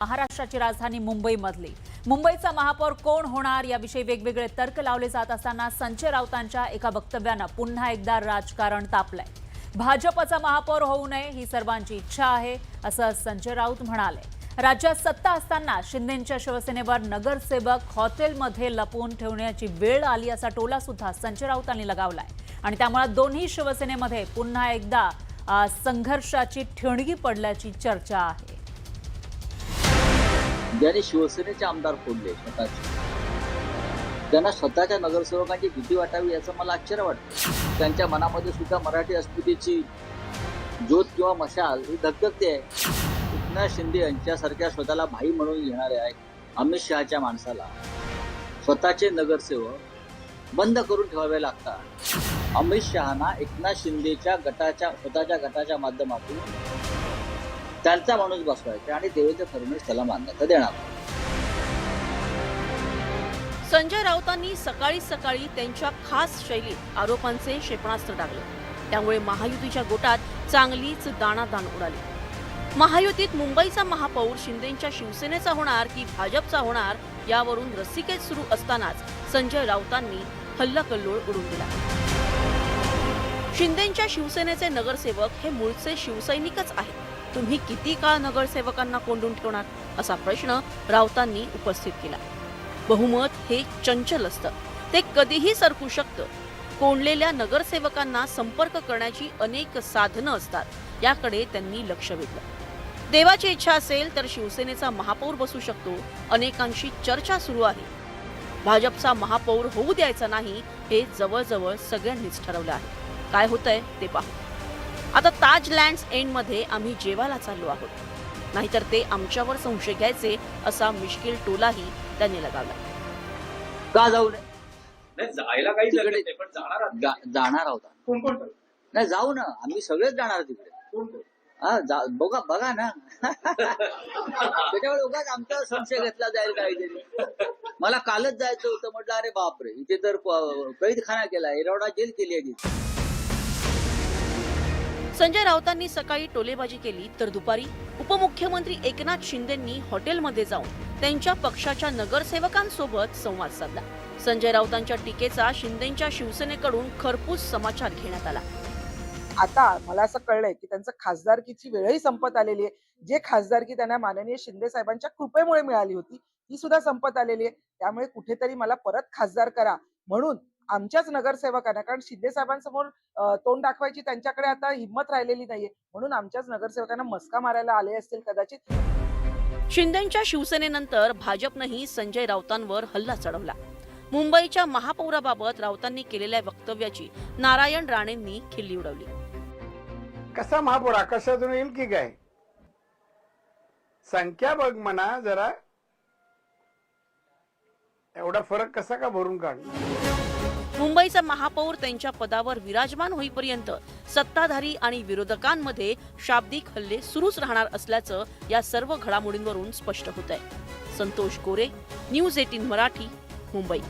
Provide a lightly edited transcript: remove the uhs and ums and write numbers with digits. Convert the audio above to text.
महाराष्ट्राची राजधानी मुंबईमधली मुंबईचा महापौर कोण होणार याविषयी वेगवेगळे तर्क लावले जात असताना संजय राऊतांच्या एका वक्तव्याने पुन्हा एकदा राजकारण तापलंय। भाजपचा महापौर होऊ नये ही सर्वांची इच्छा आहे असं संजय राऊत म्हणाले। राज्यात सत्ता असताना शिंदेंच्या शिवसेनेवर नगरसेवक हॉटेलमध्ये लपवून ठेवण्याची वेळ आली असा टोला सुद्धा संजय राऊतांनी लगावलाय आणि त्यामुळे दोन्ही शिवसेनेमध्ये पुन्हा एकदा संघर्षाची ठिणगी पडल्याची चर्चा आहे। ज्यांनी शिवसेनेचे आमदार फोडले स्वतःचे, त्यांना स्वतःच्या नगरसेवकांची भीती वाटावी याचं मला आश्चर्य वाटतं। त्यांच्या मनामध्ये सुद्धा मराठी अस्मितेची ज्योत किंवा मशाल ही धगधगते आहे। एकनाथ शिंदे यांच्यासारख्या स्वतःला भाई म्हणून घेणाऱ्या अमित शहाच्या माणसाला स्वतःचे नगरसेवक बंद करून ठेवावे लागतात। अमित शहाना एकनाथ शिंदेच्या स्वतःच्या गटाच्या माध्यमातून त्यांचा माणूस बसवायचा आणि देवेंद्र फडणवीस त्याला मान्यता देणार। संजय राऊतांनी सकाळी त्यांच्या खास शैलीत आरोपांचे क्षेपणास्त्र टाकले, त्यामुळे महायुतीच्या गोटात चांगलीच दाणादाण उडाली। महायुतीत मुंबईचा महापौर शिंदेंच्या शिवसेनेचा होणार की भाजपचा होणार यावरून रस्सीखेच सुरू असतानाच संजय राऊतांनी हल्लाकल्लोळ उडून दिला। शिंदेंच्या शिवसेनेचे नगरसेवक हे मूळचे शिवसैनिकच आहेत, तुम्ही किती काळ नगरसेवकांना कोंडून ठेवणार असा प्रश्न राऊतांनी उपस्थित केला। बहुमत हे चंचल असतं, ते कधीही सरकू शकतं। कोंडलेल्या नगरसेवकांना संपर्क करण्याची अनेक साधनं असतात, याकडे त्यांनी लक्ष वेधलं। देवाची इच्छा असेल तर शिवसेनेचा महापौर बसू शकतो, अनेकांशी चर्चा सुरू आहे। भाजपचा महापौर होऊ द्यायचा नाही हे जवळजवळ सगळ्यांनीच ठरवलं आहे। काय होतंय ते पाहू। आता ताज लँड्स एंड मध्ये आम्ही जेवायला चाललो आहोत, नाहीतर ते आमच्यावर संशय घ्यायचे असा मिश्किल टोलाही त्यांनी लगावला। का जाऊ नये? नाही जायला काही तिकडे नाही, पण जाणार आहोत। कोण नाही जाऊ ना, आम्ही सगळेच जाणार तिकडे। बघा ना त्याच्यावर उगाच आमचा संशय घेतला जाईल काहीतरी। मला कालच जायचं होतं, म्हटलं अरे बापरे इथे तर कैदखाना केला, एरवडा जेल केली आहे। संजय राऊतांनी सकाळी टोलेबाजी केली तर दुपारी उपमुख्यमंत्री एकनाथ शिंदेंनी हॉटेलमध्ये जाऊन त्यांच्या पक्षाच्या नगरसेवकांसोबत संवाद साधला। संजय राऊतांच्या टीकेचा शिंदेंच्या शिवसेनेकडून खरपूस समाचार घेण्यात आला। आता मला असं कळलंय की त्यांचं खासदारकीची वेळही संपत आलेली आहे। जे खासदारकी त्यांना माननीय शिंदे साहेबांच्या कृपेमुळे मिळाली होती ती सुद्धा संपत आलेली आहे। त्यामुळे कुठेतरी मला परत खासदार करा म्हणून आमच्याच नगरसेवकांना, कारण शिंदे साहेबांसमोर तोंड दाखवायची त्यांच्याकडे आता हिंमत राहिलेली नाहीये, म्हणून आमच्याच नगरसेवकांना मस्का मारायला आले असतील कदाचित। शिंदेंच्या शिवसेनेनंतर भाजपनेही संजय राऊतांवर हल्ला चढवला। मुंबईच्या महापौराबाबत राऊतांनी केलेल्या वक्तव्याची नारायण राणेंनी खिल्ली उडवली। कसा महापौर आकाशातून येईल की काय? संख्या बघ म्हणा जरा, एवढा फरक कसा का भरून काढला? मुंबईचा महापौर त्यांच्या पदावर विराजमान होईपर्यंत सत्ताधारी आणि विरोधकांमध्ये शाब्दिक हल्ले सुरूच राहणार असल्याचं या सर्व घडामोडींवरून स्पष्ट होत आहे। संतोष गोरे, न्यूज 18 मराठी, मुंबई।